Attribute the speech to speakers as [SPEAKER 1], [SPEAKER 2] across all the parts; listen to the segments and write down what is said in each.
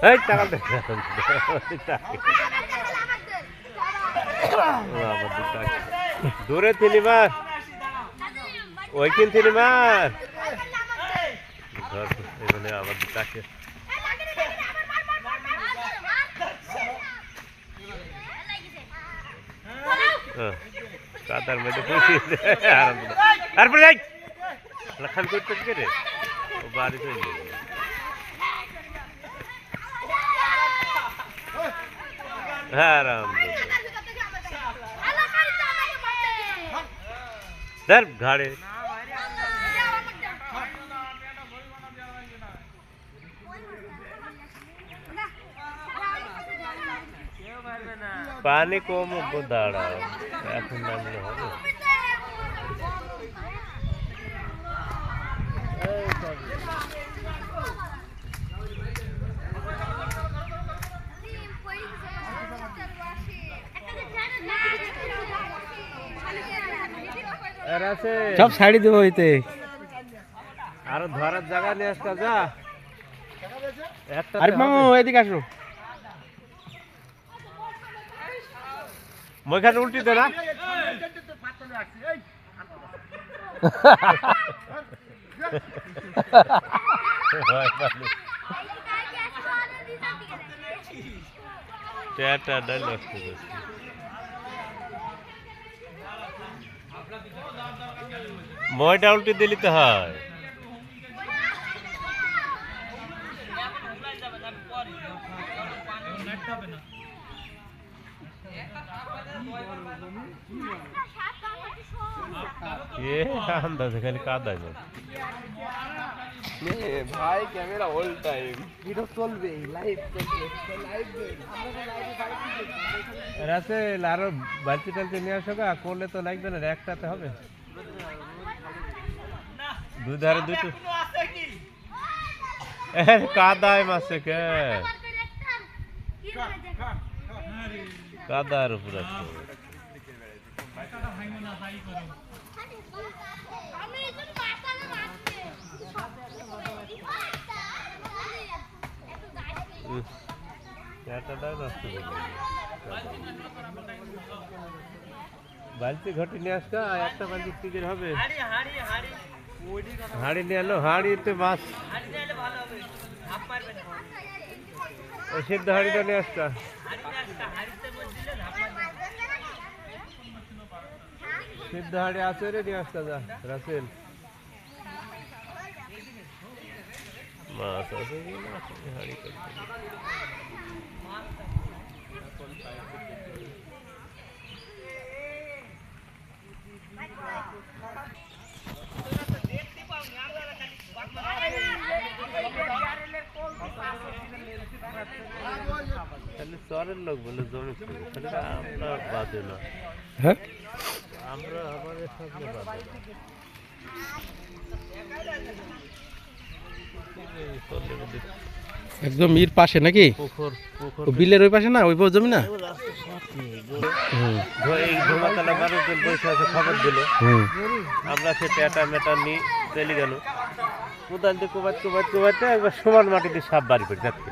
[SPEAKER 1] এই টাকা দে দূরে তিনি মার ওইখান তিনি মার এখানে আবার তাকে কাদার মধ্যে তারপরে যাই খান করতে কে রে ও বাড়ি চলে যাবে হ্যাঁ রাম ধর ঘাড়ে পানি কম দাঁড়াও এখন নামলে হবে
[SPEAKER 2] সব শাড়ি দেবো হইতে
[SPEAKER 1] আরো ধরার জায়গা নিয়ে আসতে যা
[SPEAKER 2] আরে মামু এদিকে আসো
[SPEAKER 1] মইখানে উল্টি দে না মইটা উল্টি দিলি তো হয় খালি কাদায়
[SPEAKER 2] ভাই ক্যামেরা অল টাইম ভিডিও চলবে লাইভ
[SPEAKER 1] রাসেল আরো বালতি টালতি নিয়ে আসো গা করলে তো লাগবে না একটাতে হবে দুই ধারে দুটো কাদায় মাসে কে কাদার উপর বালতি ঘটি নিয়ে আসকা একটা বালতি টিকিট হবে হাড়ি নিয়ে এলো হাড়িতে মাছ ওই সিদ্ধ হাড়িটা নিয়ে আসকা সিদ্ধ হাড়ি আছে রে নিয়ে আসকা যা রাসেল মাছ আছে হাড়ি শহরের লোক বলে জমি আমরা বাদে না
[SPEAKER 2] হ্যাঁ
[SPEAKER 1] আমরা আমাদের সামনে বাদে
[SPEAKER 2] একদম ইর পাশে নাকি বিলের ওই পাশে না ওই জমি না
[SPEAKER 1] খবর দিল আমরা সে টেটা মেটা নিয়ে চলে গেল কোদাল দিয়ে কোবাতে কোবাতে কোবাতে একবার সমান মাটিতে সাপ বাড়ি করে যাচ্ছে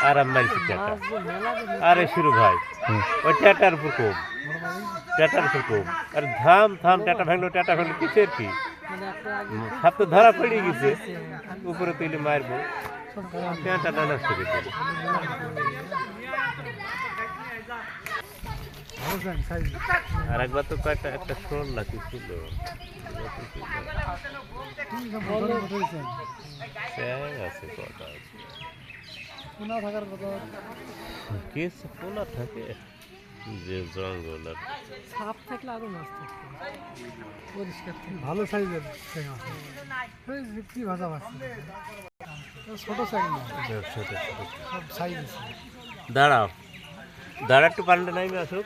[SPEAKER 1] আরাম মাইছে টেটা আরে শুরু ভাই ওই টেটার উপর কম টেটার উপর কম আর থাম থাম টেটা ভাঙলো কিসের কি সাপ তো ধরা পড়ে গেছে উপরে তুলে মারবো টেটা নানাস করে দিল আর একবার তো কয়েকটা একটা শোল নাকি ছিল আছে কথা পোনা থাকে যে জঙ্গল আর
[SPEAKER 2] সাপ থাকলে আরো মাছ থাকতো পরিষ্কার ভালো সাইজের কি ভাজা মাছ ছোট সাইজ
[SPEAKER 1] ছোট
[SPEAKER 2] সব সাইজ
[SPEAKER 1] দাঁড়াও দাঁড়া একটু পানিটা নাইবে আসুক